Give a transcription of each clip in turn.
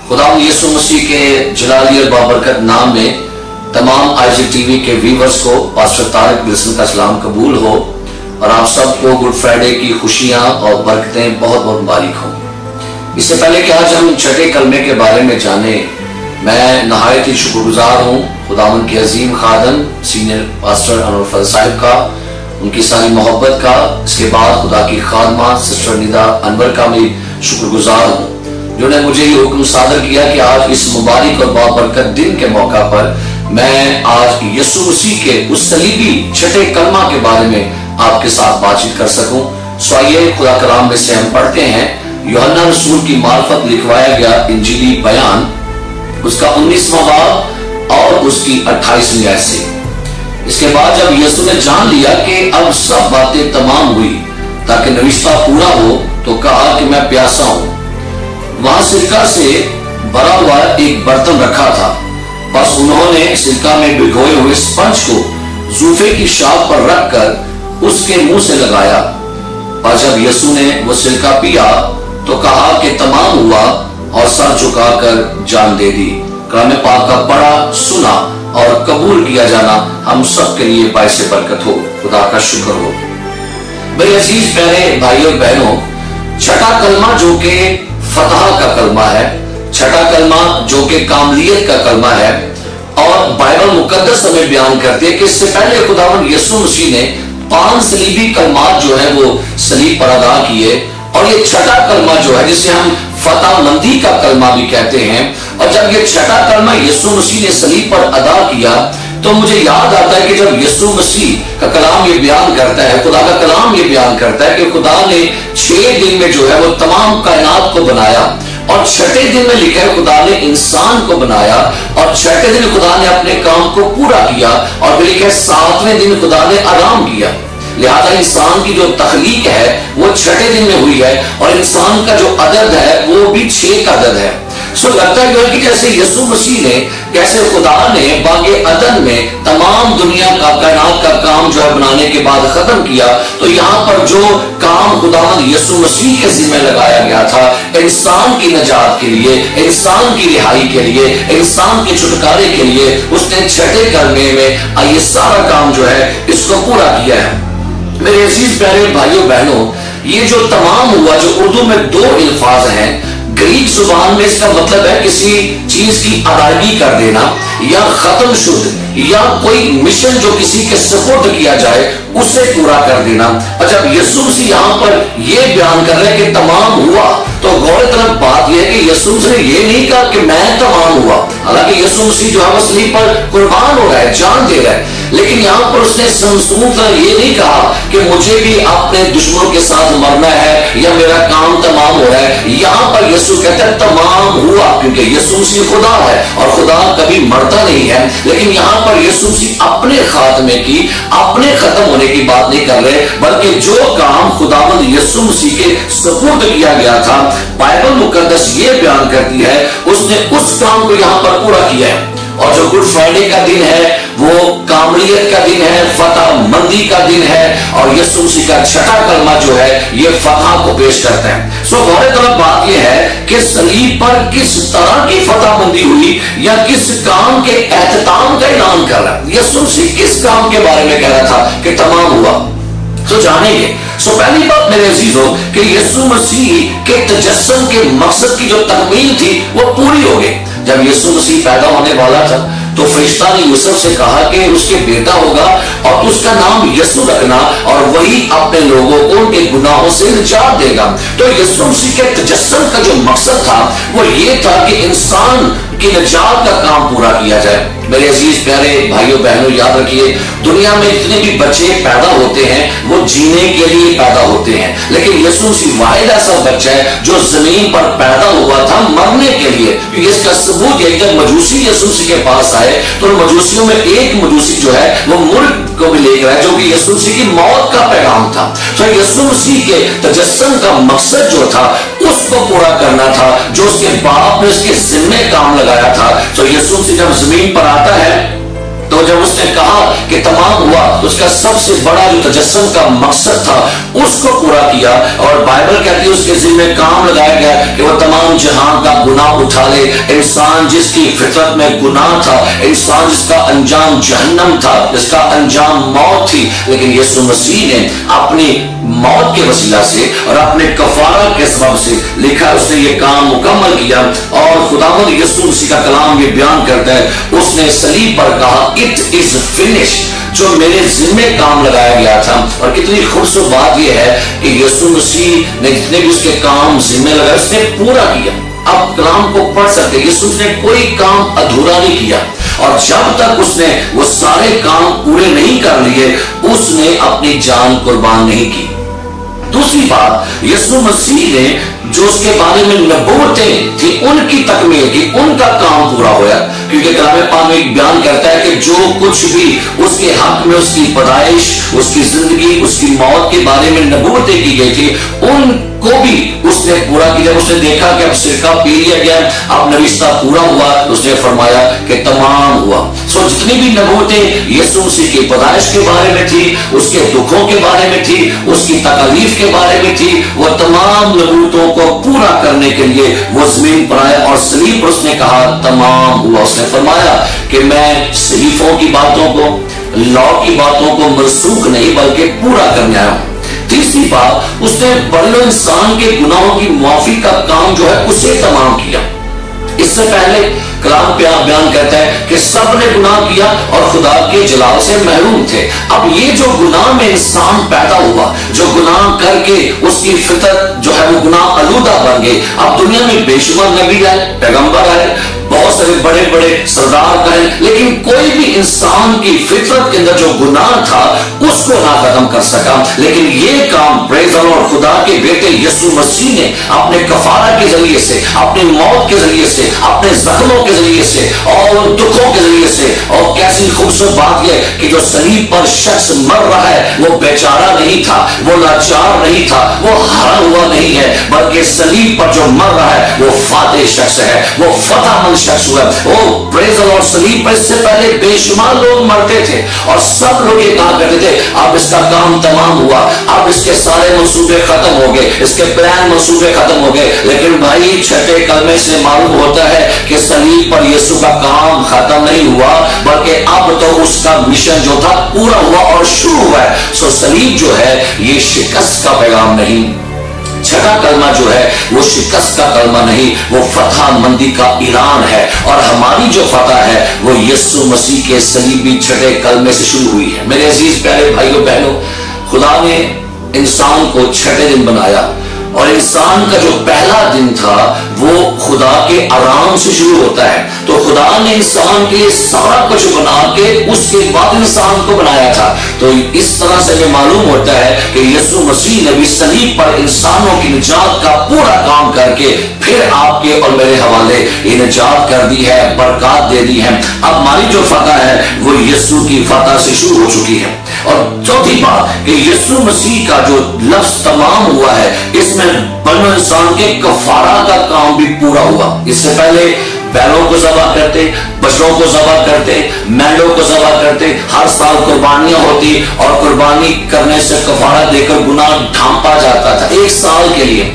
खुदा यीशु मसीह के जलाली और बाबरकत नाम में तमाम आईजी टीवी के व्यूवर्स को पास्टर तारिक विल्सन का सलाम कबूल हो और आप सबको गुड फ्राइडे की खुशियां और बरकतें बहुत बहुत मुबारक हों। इससे पहले कि आज हम छठे कलमे के बारे में जाने, मैं नहायत ही शुक्रगुजार हूँ खुदावंद के अजीम खादम सीनियर पास्टर अनवर फजल साहिब का, उनकी सारी मोहब्बत का। इसके बाद खुदा की खादमा सिस्टर निदा अनवर का भी शुक्रगुजार हूँ, जिन्होंने मुझे ये हुक्म सादर किया कि आज इस मुबारक और बाबरकत दिन के मौका पर मैं आज यीशु मसीह के उस सलीबी छठे कलमा के बारे में आपके साथ बातचीत कर सकूं। सो आइए खुदा कलाम में से हम पढ़ते हैं यूहन्ना रसूल की मार्फत लिखवाया गया इंजीली बयान, उसका 19वां बाब और उसकी 28वीं आयत से। इसके बाद जब यीशु ने जान लिया कि अब सब बातें तमाम हुई ताकि नविश्ता पूरा हो, तो कहा कि मैं प्यासा हूं। वहां सिरका से भरा हुआ एक बर्तन रखा था, बस उन्होंने सिरका में भिगोए हुए स्पंज को जूफे की शाख पर रखकर उसके मुंह से लगाया, और जब यीशु ने वो सिरका पिया तो कहा कि तमाम हुआ, और सर झुकाकर जान दे दी। कलाम पाक का पढ़ा, सुना और कबूल किया जाना हम सब के लिए बाइस बरकत हो। खुदा का शुक्र हो। मेरे अजीज प्यारे भाइयों बहनों, छठा कलमा जो कि फतह का कलमा है, छठा कलमा जो कि कामलियत का कलमा है, और बाइबल मुकद्दस हमें बयान करती है कि इससे पहले खुदावंद यीशु मसीह ने 5 सलीबी कलमात जो है वो सलीब पर अदा किए, और ये छठा कलमा जो है जिसे हम फतह मंदी का कलमा भी कहते हैं। और जब ये छठा कलमा यीशु मसीह ने सलीब पर अदा किया तो मुझे याद आता है कि जब यीशु मसीह का कलाम ये बयान करता है, खुदा का कलाम ये बयान करता है कि खुदा ने 6 दिन में जो है वो तमाम कायनात को बनाया, और छठे दिन में लिखा है खुदा ने इंसान को बनाया, और छठे दिन खुदा ने अपने काम को पूरा किया, और फिर लिखा है 7वें दिन खुदा ने आराम किया। लिहाजा इंसान की जो तखलीक है वो छठे दिन में हुई है, और इंसान का जो अदद है वो भी 6 का अदद है। सो लगता है कि जैसे यीशु मसीह ने, कैसे खुदा ने बागे अदन में तमाम दुनिया का कायनात का काम जो है बनाने के बाद खत्म किया, तो यहाँ पर जो काम खुदावंद यीशु मसीह के जिम्मे लगाया गया था इंसान की नजात के लिए, इंसान की रिहाई के लिए, इंसान के छुटकारे के लिए, उसने छठे कलमे में ये सारा काम जो है इसको पूरा किया है। मेरे अजीज प्यारे भाइयों बहनों, ये जो तमाम हुआ, जो उर्दू में 2 अल्फाज हैं, ग्रीक जुबान में इसका मतलब है किसी चीज की अदायगी कर देना, या खत्म शुद्ध, या कोई मिशन जो किसी के सपोर्ट किया जाए उसे पूरा कर देना। और जब यीशु मसीह यहाँ पर यह बयान कर रहे हैं कि तमाम हुआ, तो गौर तरफ बात यह है कि यीशु मसीह ने यह नहीं कहा कि मैं तमाम हुआ। हालांकि यीशु मसीह जो है सलीब पर कुर्बान हो रहा है, जान दे रहा है, लेकिन यहाँ पर उसने समसूता ये नहीं कहा कि मुझे भी अपने दुश्मनों के साथ मरना है या मेरा काम तमाम हो रहा है। यहाँ पर यीशु कहता है तमाम हुआ, क्योंकि यीशु मसीह खुदा है और खुदा कभी मरता नहीं है। लेकिन यहाँ पर यीशु मसीह अपने खात्मे की, अपने खत्म होने की बात नहीं कर रहे, बल्कि जो काम खुदावंद यीशु मसीह के सपुर्द किया गया था, बाइबल मुकद्दस ये बयान करती है उसने उस काम को यहाँ पर पूरा किया है। और जो गुड फ्राइडे का दिन है वो कामलियत का दिन है, फतह मंदी का दिन है, और यीशु मसीह का छठा कलमा जो है ये फतह को पेश करता है। सो गौर तलब बात यह है कि सलीब पर किस तरह की फतह मंदी हुई, या किस काम के एहतमाम का ऐलान कर रहा है। यीशु मसीह किस काम के बारे में कह रहा था कि तमाम हुआ, तो जानेंगे। सो पहली बात मेरे अजीजों कि यीशु मसीह के तजस्सुम के मकसद की जो तकमील थी वो पूरी हो गई। जब यीशु मसीह पैदा होने वाला था तो फरिश्ता ने यूसुफ से कहा कि उसके बेटा होगा और उसका नाम यीशु रखना, और वही अपने लोगों को उनके गुनाहों से निजात देगा। तो यीशु मसीह के तजस्सुम का जो मकसद था वो ये था कि इंसान की निजात का काम पूरा किया जाए। मेरे अजीज प्यारे भाइयों बहनों, याद रखिए दुनिया में जितने भी बच्चे पैदा होते हैं वो जीने के लिए पैदा होते हैं, लेकिन यीशु मसीह वाहिद ऐसा बच्चा है जो जमीन पर पैदा हुआ था मरने के लिए। इसका सबूत है जब मजूसी यीशु मसीह के पास आए तो मजूसियों में एक मजूसी जो है वो मुर्ग को भी लेकर आया, जो कि यीशु मसीह की मौत का पैगाम था। तो यीशु मसीह के तजस्सुम का मकसद जो था उसको पूरा करना था, जो उसके बाप ने उसके जिम्मे काम लगाया था। तो यीशु मसीह जब जमीन पर आता है تو جب اس نے کہا کہ تمام ہوا تو اس کا سب سے بڑا جو تجسم کا مقصد تھا اس کو پورا کیا، اور بائبل کہتی ہے اس کے ذمہ کام لگایا گیا کہ وہ تمام جہان کا گناہ اٹھا لے۔ انسان جس کی فطرت میں گناہ تھا، انسان جس کا انجام جہنم تھا، جس کا انجام موت تھی، لیکن یسوع مسیح نے اپنی موت کے وسیلہ سے اور اپنے کفارہ کے سبب سے لکھا اس نے یہ کام مکمل کیا۔ اور خداوند یسوع مسیح کا کلام یہ بیان کرتا ہے اس نے صلیب پر کہا اٹ از فنشڈ، جو میرے ذمہ کام لگایا گیا تھا۔ اور کتنی خوبصورت بات یہ ہے کہ یسوع مسیح نے جتنے بھی اس کے کام ذمہ لگائے اس نے پورا کیا۔ اب کلام کو پڑھ سکتے، یسوع نے کوئی کام ادھورا نہیں کیا، اور جب تک اس نے وہ سارے کام پورے نہیں کر لیے اس نے اپنی جان قربان نہیں کی۔ دوسری بات، یسوع مسیح نے جو اس کے بارے میں نبوتیں تھی ان کی تکمیل کی، ان کا کام پورا ہوا، کیونکہ کلام پاک میں ایک بیان کرتا ہے کہ جو کچھ بھی اس کے حق میں اس کی پیدائش، اس کی زندگی، اس کی موت کے بارے میں نبوتیں کی گئی تھی ان کو بھی اس نے پورا کیا۔ جب اس نے دیکھا کہ اب سرکہ پی لیا گیا، اب نوشتہ پورا ہوا، اس نے فرمایا کہ تمام ہوا۔ سو جتنی بھی نبوتیں یسوع مسیح کی پیدائش کے بارے میں تھی، اس کے دکھوں کے بارے میں تھی، اس کی تکالیف کے بارے میں تھی، وہ تمام نبوتوں کو پورا کرنے کے لیے وہ زمین پر آیا، اور صلیب پر اس نے کہا تمام ہوا۔ اس نے فرمایا کہ میں صحیفوں کی باتوں کو، لاء کی باتوں کو منسوخ نہیں بلکہ پورا کرنے آیا ہوں۔ تیسری بات، اس نے بڑے انسان کے گناہوں کی معافی کا کام جو ہے اسے تمام کیا۔ اس سے پہلے کلام بیان کرتا ہے کہ سب نے گناہ کیا اور خدا کے جلال سے محروم تھے۔ اب یہ جو گناہ میں انسان پیدا ہوا، جو گناہ کر کے اس کی فطرت جو ہے وہ گناہ آلودہ بن گئی، اب دنیا میں بے شمار نبی آئے، پیغمبر آئے، بہت سارے بڑے بڑے سردار کہیں، لیکن کوئی بھی انسان کی فطرت کے اندر جو گناہ تھا اس کو نہ ختم کر سکا۔ لیکن یہ کام پریز اور خدا کے بیٹے یسوع مسیح نے اپنے کفارہ کے ذریعے سے، اپنی موت کے ذریعے سے، اپنے زخموں کے ذریعے سے اور دکھوں کے ذریعے سے، اور کیسی خوبصورت بات یہ کہ جو صلیب پر شخص مر رہا ہے وہ بیچارہ نہیں تھا، وہ لاچار نہیں تھا، وہ ہارا ہوا نہیں ہے، بلکہ صلیب پر جو مر رہا ہے وہ فاتح شخص ہے، وہ فتح مند شخص ہوا۔ او پریز اور صلیب پر اس سے پہلے بے شمار لوگ مرتے تھے اور سب لوگ یہ کہا کرتے تھے اب اس کا کام تمام ہوا، اب اس کے سارے منصوبے ختم ہو گئے، اس کے پلان منصوبے ختم ہو گئے۔ لیکن بھائی چھٹے کلمے سے معلوم ہوتا ہے کہ صلیب پر یسوع کا کام ختم نہیں ہوا، بلکہ اب تو اس کا مشن جو تھا پورا ہوا اور شروع ہوا ہے۔ سو صلیب جو ہے یہ شکست کا پیغام نہیں، چھٹا کلمہ جو ہے وہ شکست کا کلمہ نہیں، وہ فتح مندی کا اعلان ہے، اور ہماری جو فتح ہے وہ یسوع مسیح کے صلیبی چھٹے کلمے سے شروع ہوئی ہے۔ میرے عزیز پیارے بھائیوں بہنوں، خدا نے انسان کو چھٹے دن بنایا، اور انسان کا جو پہلا دن تھا وہ خدا کے آرام سے شروع ہوتا ہے۔ تو خدا نے انسان کے لیے سارا کچھ بنا کے اس کے بعد انسان کو بنایا تھا۔ تو اس طرح سے یہ معلوم ہوتا ہے کہ یسوع مسیح نے بھی صلیب پر انسانوں کی نجات کا پورا کام کر کے پھر آپ کے اور میرے حوالے یہ نجات کر دی ہے، برکات دے دی ہے۔ اب ہماری جو فتح ہے وہ یسوع کی فتح سے شروع ہو چکی ہے۔ اور چوتھی بات کہ یسوع مسیح کا جو لفظ تمام ہوا ہے، اس میں بنو انسان کے کفارہ کا کام بھی پورا ہوا۔ اس سے پہلے بیلوں کو ذبح کرتے، بچڑوں کو ذبح کرتے، مینڈوں کو ذبح کرتے، ہر سال قربانیاں ہوتی اور قربانی کرنے سے کفارہ دے کر گناہ ڈھانپا جاتا تھا ایک سال کے لیے۔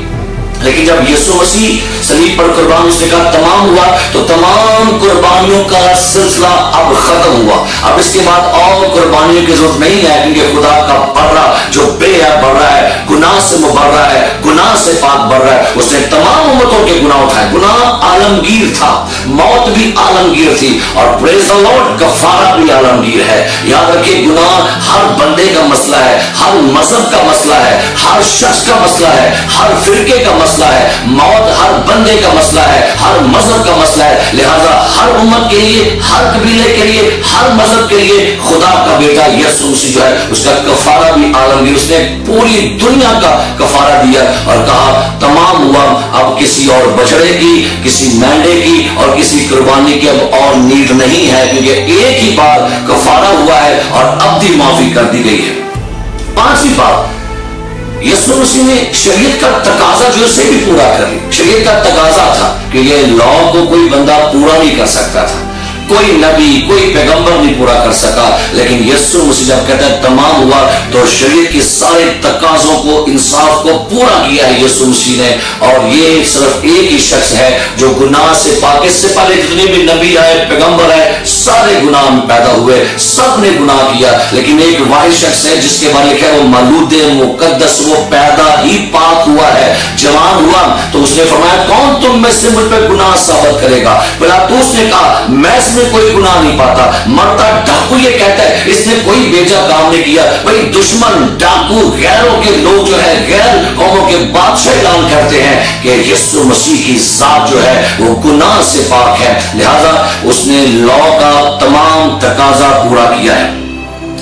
لیکن جب یسوع مسیح صلیب پر قربان اس نے کہا تمام ہوا، تو تمام قربانیوں کا سلسلہ اب ختم ہوا۔ اب اس کے بعد اور قربانیوں کی ضرورت نہیں ہے، کیونکہ خدا کا برہ جو بے عیب برہ ہے، گناہ سے مبرہ ہے، گناہ سے پاک برہ ہے، اس نے تمام امتوں کے گناہ اٹھائے۔ گناہ عالمگیر تھا، موت بھی عالمگیر تھی، اور پریز دی لارڈ کفارہ بھی عالمگیر ہے۔ یاد رکھیے گناہ ہر بندے کا مسئلہ ہے، ہر مذہب کا مسئلہ ہے، ہر شخص کا مسئلہ ہے، ہر فرقے کا مسئلہ ہے۔ موت ہر بندے کا مسئلہ ہے، ہر مذہب کا مسئلہ ہے۔ لہذا ہر امت کے لیے، ہر قبیلے کے لیے، ہر مذہب کے لیے خدا کا بیٹا یسوع مسیح جو ہے اس کا کفارہ بھی عالمگیر، اس نے پوری دنیا کا کفارہ دیا اور کہا تمام ہوا۔ اب کسی اور بچڑے کی، کسی مینڈے کی اور کسی قربانی کی اب اور نیڈ نہیں ہے، کیونکہ ایک ہی بار کفارہ ہوا ہے اور ابدی معافی کر دی گئی ہے۔ پانچویں بات، یسوع مسیح نے شریعت کا تقاضا جو اسے بھی پورا کر لی۔ شریعت کا تقاضا تھا کہ یہ لاء کو کوئی بندہ پورا نہیں کر سکتا تھا، कोई नबी, कोई पैगंबर नहीं पूरा कर सका, लेकिन यीशु मसीह जब कहता है तमाम हुआ, तो शरीयत के सारे तकाजों को, इंसाफ को पूरा किया है यीशु मसीह ने। और ये सिर्फ एक ही शख्स है जो गुनाह से पाक। इससे पहले जितने भी नबी आए, पैगंबर आए, सारे गुनाह में पैदा हुए, सब ने गुनाह किया, लेकिन एक वाहिद शख्स है जिसके बारे में लिखा है वो मौलूद मुकद्दस, वो पैदा ही पाक हुआ है, जवान हुआ। तो उसने फरमाया कौन तुम में से मुझ पर गुनाह साबित करेगा? पिलातुस ने कहा मैं इसमें कोई गुनाह नहीं पाता। मरता डाकू ये कहता है इसने कोई बेजा काम नहीं किया। भाई दुश्मन, डाकू, गैरों के लोग जो है, गैर कौमों के बादशाह ऐलान करते हैं कि यीशु मसीह की जात जो है वो गुनाह से पाक है, लिहाजा उसने लॉ का तमाम तकाजा पूरा किया है।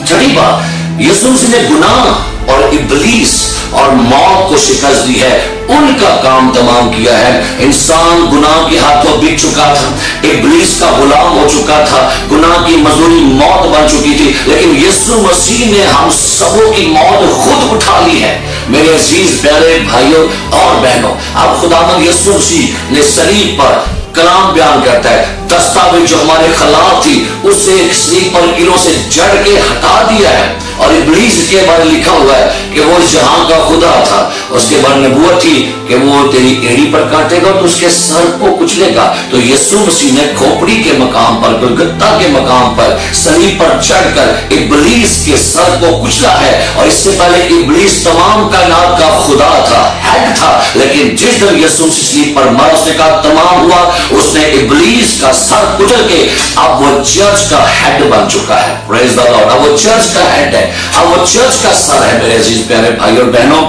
छठी बात, यीशु मसीह ने गुनाह और इब्लीस और मौत को शिकस्त दी है, उनका काम तमाम किया है। इंसान गुनाह के हाथों बिक चुका था, इब्लीस का गुलाम हो चुका था, गुनाह की मजदूरी मौत बन चुकी थी, लेकिन यीशु मसीह ने हम सबों की मौत खुद उठा ली है। मेरे अजीज प्यारे भाइयों और बहनों, अब खुदावंद यीशु मसीह ने सलीब पर कलाम बयान करता है, दस्तावेज जो हमारे खिलाफ थी उसे सलीब पर कीलों से जड़ के हटा दिया है। और इब्लीस के बारे में लिखा हुआ है कि वो जहां का खुदा था, उसके बारे में नबूवत थी कि वो तेरी एड़ी पर काटेगा तो उसके सर को कुचलेगा। तो यीशु मसीह ने खोपड़ी के मकाम पर, गुलगुता के मकाम पर सलीब पर चढ़कर इब्लीस के सर को कुचला है। और इससे पहले इब्लीस तमाम कायनात का खुदा था, हेड था, लेकिन जिस दिन यीशु मसीह सलीब पर मरा उसने कहा तमाम हुआ, उसने इब्लीस का सर कुचल के अब वो चर्च का हेड बन चुका है। Praise the Lord. अब वो चर्च का हेड है, अब वो चर्च का सर है मेरे अजीज प्यारे भाइयों और बहनों।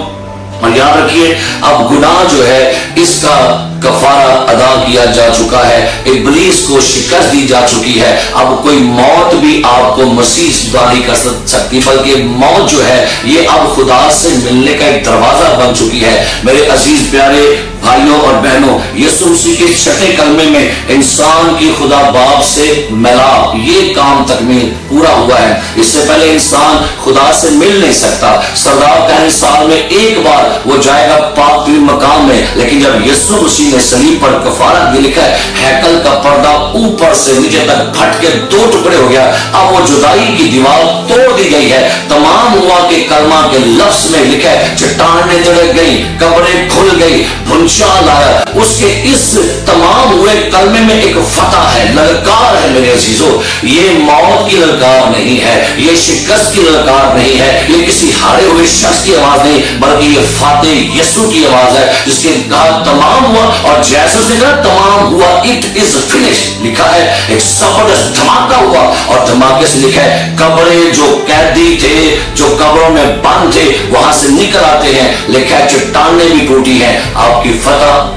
और याद रखिए अब गुनाह जो है इसका कफारा अदा किया जा चुका है, इब्लीस को शिकस्त दी जा चुकी है। अब कोई मौत भी आपको मसीह द्वारा नहीं कर सकती, बल्कि मौत जो है ये अब खुदा से मिलने का एक दरवाजा बन चुकी है। मेरे अजीज प्यारे भाइयों और बहनों, यीशु मसीह के छठे कलमे में इंसान की खुदा बाप से मिलाप, ये काम तकमील पूरा हुआ है। इससे पहले इंसान खुदा से मिल नहीं सकता। सरदार का साल में एक बार वो जाएगा पाक मकाम में, लेकिन जब यीशु मसीह ने सलीब पर कफारा दिया, लिखा है हैकल का पर्दा ऊपर से नीचे तक फट के दो टुकड़े हो गया। अब वो जुदाई की दीवार तोड़ दी गई है। तमाम हुआ के कलमा के लफ्ज में लिखा है चट्टानें तोड़ गई, कब्रें खुल गई, भूचाल आया। उसके इस तमाम हुए कलमे में एक फतह है, ललकार है मेरे अजीजों। ये मौत की ललकार नहीं है, ये शिकस्त की ललकार नहीं है, ये किसी हारे हुए शख्स की आवाज नहीं, बल्कि ये फातेह यीशु की आवाज है, जिसके कहा तमाम हुआ। और जैसे उसने कहा तमाम हुआ, इट इज फिनिश, लिखा है एक जबरदस्त धमाका हुआ। और धमाके से लिखा है कब्रें जो कैदी थे, जो कब्रों में बंद थे, वहां से निकल आते हैं। लिखा है चट्टानें भी टूटी हैं। आपकी फतह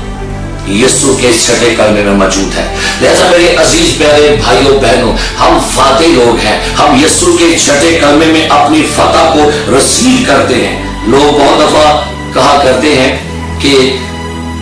यीशु के छठे कलमे में मौजूद है। लिहाजा मेरे अजीज प्यारे भाइयों बहनों, हम फातेह लोग हैं। हम यीशु के छठे कलमे में अपनी फतह को रसीद करते हैं। लोग बहुत दफा कहा करते हैं कि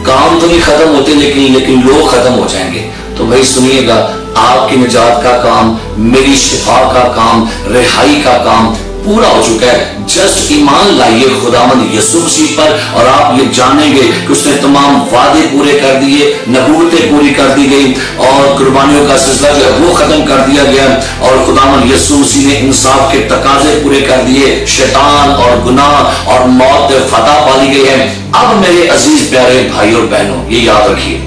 काम तो नहीं खत्म होते, लेकिन लोग खत्म हो जाएंगे। तो भाई सुनिएगा, आपकी निजात का काम, मेरी शिफा का काम, रिहाई का काम पूरा हो चुका है। जस्ट ईमान लाइए खुदावंद यीशु मसीह पर और आप ये जानेंगे कि उसने तमाम वादे पूरे कर दिए, नबूवतें पूरी कर दी गई और कुर्बानियों का सिलसिला जो है वो खत्म कर दिया गया। और खुदावंद यीशु मसीह ने इंसाफ के तकाजे पूरे कर दिए। शैतान और गुनाह और मौत पे फतह पा ली गई है। अब मेरे अजीज प्यारे भाइयों और बहनों, ये याद रखिए,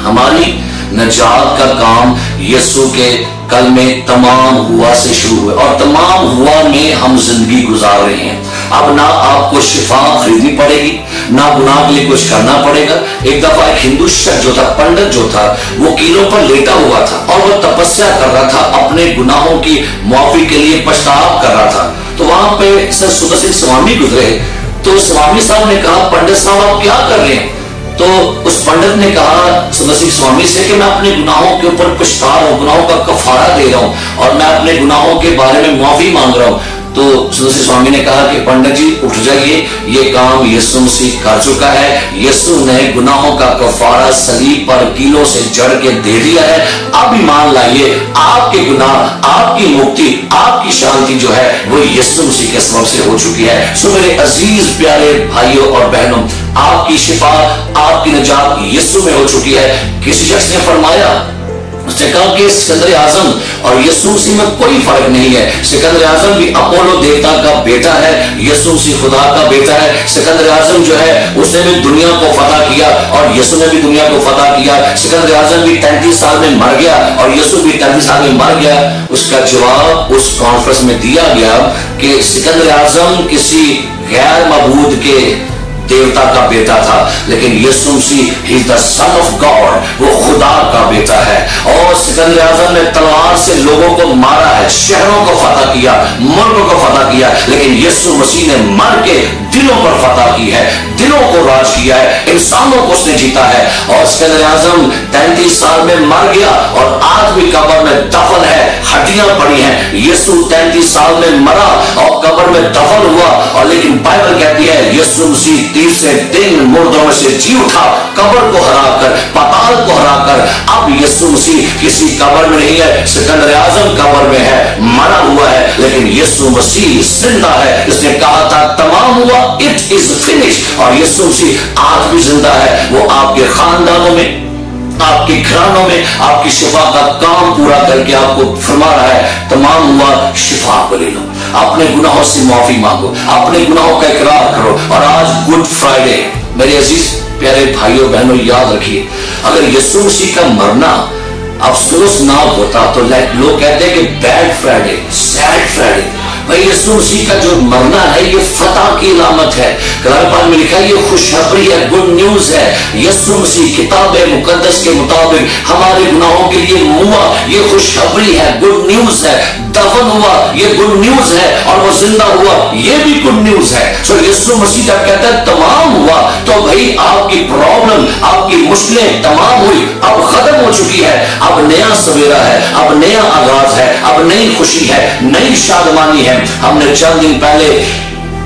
हमारी नजात का काम यीशु के कलमे तमाम हुआ से शुरू हुआ और तमाम हुआ में हम जिंदगी गुजार रहे हैं। अब ना आपको शिफा खरीदनी पड़ेगी, ना गुनाह के लिए कुछ करना पड़ेगा। एक दफा एक हिंदू शख्स जो था, पंडित जो था, वो कीलों पर लेटा हुआ था और वो तपस्या कर रहा था, अपने गुनाहों की माफी के लिए पछतावा कर रहा था। तो वहां पे सर सुंदर सिंह स्वामी गुजरे। तो स्वामी साहब ने कहा पंडित साहब आप क्या कर रहे हैं? तो उस पंडित ने कहा सुंदर सिंह स्वामी से कि मैं अपने गुनाहों के ऊपर पछता रहा हूं, गुनाहों का कफारा दे रहा हूं और मैं अपने गुनाहों के बारे में माफी मांग रहा हूं। तो सुंदर सिंह स्वामी ने कहा कि पंडित जी उठ जाइए, ये काम यीशु मसीह कर चुका है। यीशु ने गुनाहों का कफारा सलीब पर कीलों से जड़ के दे दिया है। अब ईमान लाइए, आपके गुनाह, आपकी मुक्ति, आपकी शांति जो है वो यीशु मसीह के सबब से हो चुकी है। सो मेरे अजीज प्यारे भाइयों और बहनों, आपकी शिफा, आपकी निजात यीशु में हो चुकी है। किसी शख्स ने फरमाया उसने कहा कि सिकंदर आजम और यीशु मसीह में कोई फर्क नहीं है। सिकंदर आजम भी अपोलो देवता का बेटा है, यीशु मसीह खुदा का बेटा है। सिकंदर आजम जो है उसने भी दुनिया को फतह किया और यीशु ने भी दुनिया को फतह किया। सिकंदर आजम भी 33 साल में मर गया और यीशु भी 33 साल में मर गया। उसका जवाब उस कॉन्फ्रेंस में दिया गया कि सिकंदर आजम किसी गैर मबूद के देवता का बेटा था, लेकिन Yeshu Masih he is the son of God, वो खुदा का बेटा है। और सिकंदर आजम ने तलवार से लोगों को मारा है, शहरों को फतह किया, मुल्कों को फतह किया, लेकिन यीशु मसीह ने मर के दिलों पर फतह की है, दिलों को राज किया है, इंसानों को उसने जीता है। और सिकंदर आजम 33 साल में मर गया और आज भी कब्र में दफन है, हड्डियां पड़ी हैं। यीशु 33 साल में मरा और कब्र में दफन हुआ, और लेकिन बाइबल कहती है यीशु मसीह तीसरे दिन मुर्दों में से जी उठा, कब्र को हराकर, पाताल को हराकर। अब यीशु मसीह किसी कब्र में नहीं है, सिकंदर आजम कब्र में है, मरा हुआ है, लेकिन यीशु मसीह जिंदा है। इसने कहा था तमाम हुआ, इट इज फिनिश, और यीशु मसीह आज भी जिंदा है। वो आपके खानदानों में, आपके घरानों में आपकी शिफा का काम पूरा करके आपको फरमा रहा है तमाम हुआ, शिफा को ले लो, अपने गुनाहों से माफी मांगो, अपने गुनाहों का इकरार करो। और आज गुड फ्राइडे, मेरे अजीज प्यारे भाइयों बहनों, याद रखिए अगर यीशु मसीह का मरना अफसोस ना होता तो लोग कहते हैं कि बैड फ्राइडे, सैड फ्राइडे। भाई यीशु मसीह का जो मरना है ये फतह की अलामत है। कुरान पाक में लिखा है ये खुशखबरी है, गुड न्यूज है। यीशु मसीह किताब मुकद्दस के मुताबिक हमारे गुनाहों के लिए मुआ, ये खुशखबरी है, गुड न्यूज है। दफन हुआ, ये गुड न्यूज है, और वो जिंदा हुआ, ये भी गुड न्यूज है। सो यीशु मसीह जब कहता है तमाम हुआ, तो भाई आपकी प्रॉब्लम, आपकी मुश्किलें तमाम हुई, अब खत्म हो चुकी है, अब नया सवेरा है, अब नया आगाज है, अब नई खुशी है, नई शादमानी है। हमने चंद दिन पहले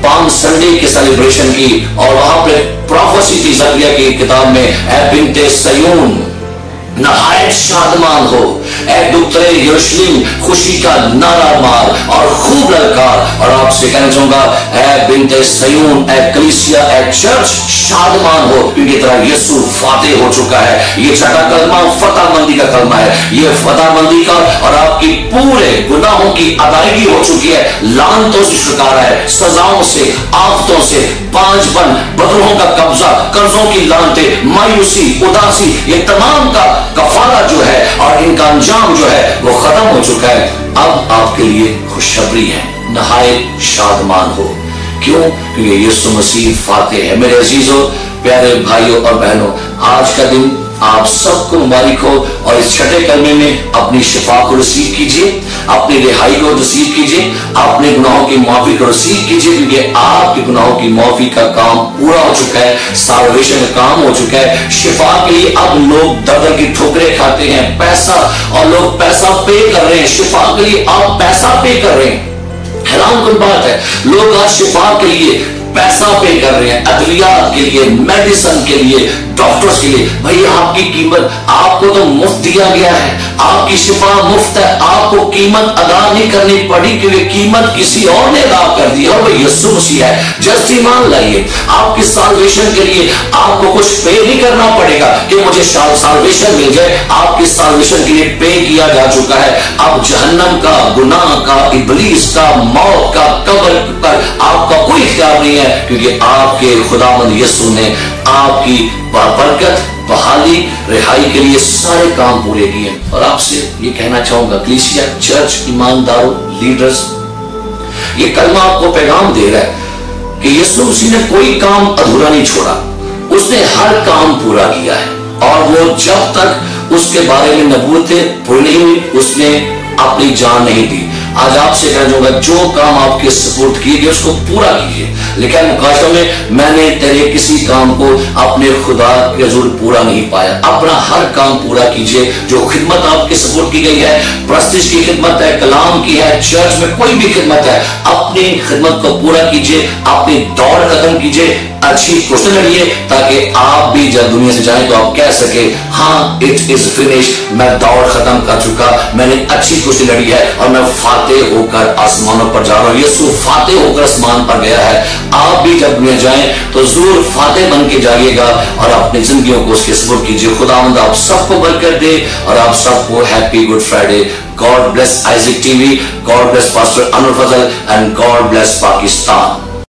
पाम संडे की सेलिब्रेशन की, और वहां पे प्रोफेसी थी जकरिया की किताब में, ऐ बिन्ते सयून नहायत शादमान हो, ऐ दुख्तरे यरूशलेम खुशी का नारा मार और खूब ललकार। और आपसे कहना चाहूंगा ऐ बिन्ते सयून, ऐ कलीसिया, ऐ चर्च शादमान हो, क्योंकि तेरा यीशु फातेह हो चुका है। ये छठा कलमा फतहमंदी का कलमा है, ये फतहमंदी का, और आपकी पूरे गुनाहों की अदायगी हो चुकी है, लानतों से छुटकारा है, सजाओं से, आफतों से, पांचपन, बदरों का कब्जा, कर्जों की लानते, मायूसी, उदासी, ये तमाम का कफारा जो है और इनका अंजाम जो है वो खत्म हो चुका है। अब आपके लिए खुशखबरी है, नहाए शादमान हो। क्यों? क्योंकि यीशु मसीह फातेह है। मेरे अजीजों प्यारे भाइयों और बहनों, आज का दिन आप सबको मुबारक हो, और इस छठे कलमे में अपनी शिफा को रिसीव कीजिए, अपनी रिहाई को रिसीव कीजिए, अपने गुनाहों की माफी को रिसीव कीजिए, क्योंकि आपके गुनाहों की माफी का काम पूरा हो चुका है, साल्वेशन का काम हो चुका है। शिफा के लिए अब लोग दर्द की ठोकरें खाते हैं, पैसा, और लोग पैसा पे कर रहे हैं, शिफा के लिए आप पैसा पे कर रहे हैं। हैरान कुन बात है, लोग आज शिफा के लिए पैसा पे कर रहे हैं, अद्वियात के लिए, मेडिसिन के लिए, डॉक्टर्स के लिए। भाई आपकी कीमत, आपको तो मुफ्त दिया गया है, आपकी शिफा मुफ्त है, आपको कीमत अदा नहीं करनी पड़ी, क्योंकि कीमत किसी और ने अदा कर दी और वो यीशु मसीह है। जस्ट ईमान लाइए, आपकी साल्वेशन के लिए आपको कुछ पे नहीं करना पड़ेगा कि मुझे साल्वेशन मिल जाए। आपकी साल्वेशन के लिए पे किया जा चुका है। अब जहन्नम का, गुनाह का, इब्लीस का, मौत का, कब्र पर आपका कोई इख्तियार नहीं है, क्योंकि आपके खुदावंद यीशु ने आपकी बरकत, बहाली, रिहाई के लिए सारे काम पूरे किए। और आपसे ये कहना चाहूंगा, कलीसिया, चर्च, ईमानदारों, लीडर्स, ये कलमा आपको पैगाम दे रहा है कि यीशु मसीह ने कोई काम अधूरा नहीं छोड़ा, उसने हर काम पूरा किया है, और वो जब तक उसके बारे में नबूवतें पूरी नहीं हुई उसने अपनी जान नहीं दी। आज आपसे कहना चाहूंगा, जो काम आपके सपोर्ट किए गए उसको पूरा कीजिए। लेकिन मुकाशा में मैंने तेरे किसी काम को अपने खुदा के हुजूर पूरा नहीं पाया। अपना हर काम पूरा कीजिए। जो खिदमत आपके सपोर्ट की गई है, प्रस्तिश की खिदमत है, कलाम की है, चर्च में कोई भी खिदमत है, अपनी खिदमत को पूरा कीजिए, अपनी दौड़ खत्म कीजिए, अच्छी कुश्ती लड़िए, ताकि आप भी जब दुनिया से जाएं तो आप कह सके, हाँ इट इज फिनिश, मैं दौड़ खत्म कर चुका, मैंने अच्छी कुश्ती लड़ी है और मैं फातेह होकर आसमानों पर जा रहा हूं। यीशु फातेह होकर आसमान पर गया है। आप भी जब में जाएं तो जरूर फातेह बन के जाइएगा और अपनी जिंदगियों को उसके सपुर्द कीजिए। खुदावंद आप सबको बरकत दे और आप सबको happy good Friday. God bless Isaac TV, God bless pastor Anwar Fazal and God bless Pakistan.